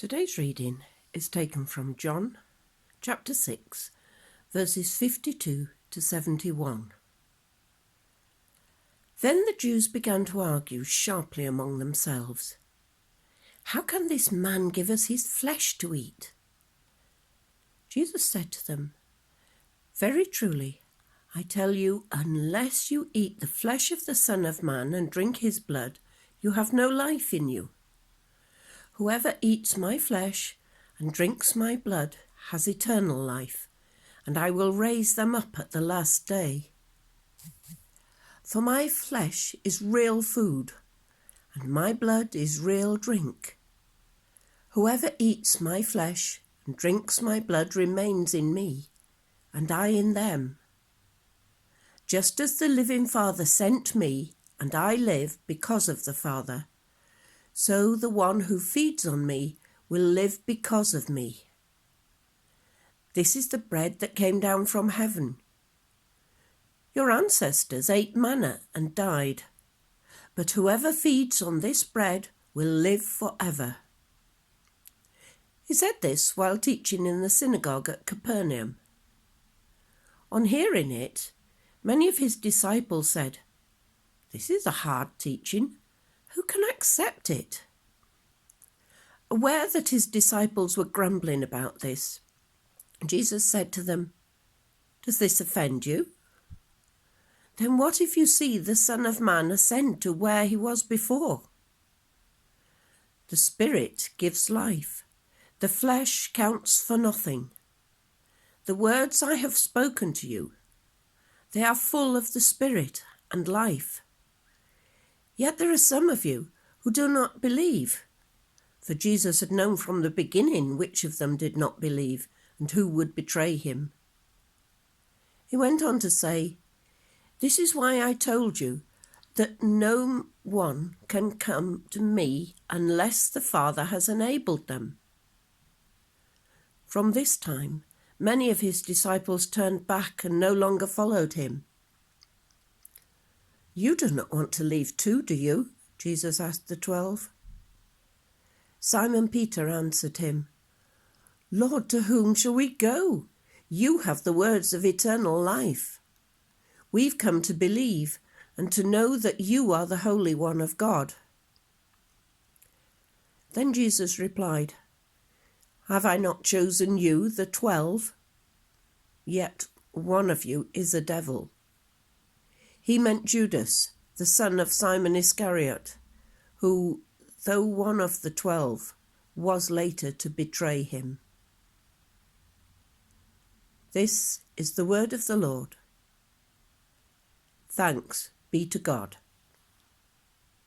Today's reading is taken from John chapter 6, verses 52 to 71. Then the Jews began to argue sharply among themselves. "How can this man give us his flesh to eat?" Jesus said to them, "Very truly, I tell you, unless you eat the flesh of the Son of Man and drink his blood, you have no life in you. Whoever eats my flesh and drinks my blood has eternal life, and I will raise them up at the last day. For my flesh is real food, and my blood is real drink. Whoever eats my flesh and drinks my blood remains in me, and I in them. Just as the living Father sent me, and I live because of the Father, so the one who feeds on me will live because of me. This is the bread that came down from heaven. Your ancestors ate manna and died, but whoever feeds on this bread will live forever." He said this while teaching in the synagogue at Capernaum. On hearing it, many of his disciples said, "This is a hard teaching. Who can accept it?" Aware that his disciples were grumbling about this, Jesus said to them, "Does this offend you? Then what if you see the Son of Man ascend to where he was before? The Spirit gives life. The flesh counts for nothing. The words I have spoken to you, they are full of the Spirit and life. Yet there are some of you who do not believe." For Jesus had known from the beginning which of them did not believe and who would betray him. He went on to say, "This is why I told you that no one can come to me unless the Father has enabled them." From this time, many of his disciples turned back and no longer followed him. "You do not want to leave too, do you?" Jesus asked the 12. Simon Peter answered him, "Lord, to whom shall we go? You have the words of eternal life. We've come to believe and to know that you are the Holy One of God." Then Jesus replied, "Have I not chosen you, the 12? Yet one of you is a devil." He meant Judas, the son of Simon Iscariot, who, though one of the 12, was later to betray him. This is the word of the Lord. Thanks be to God.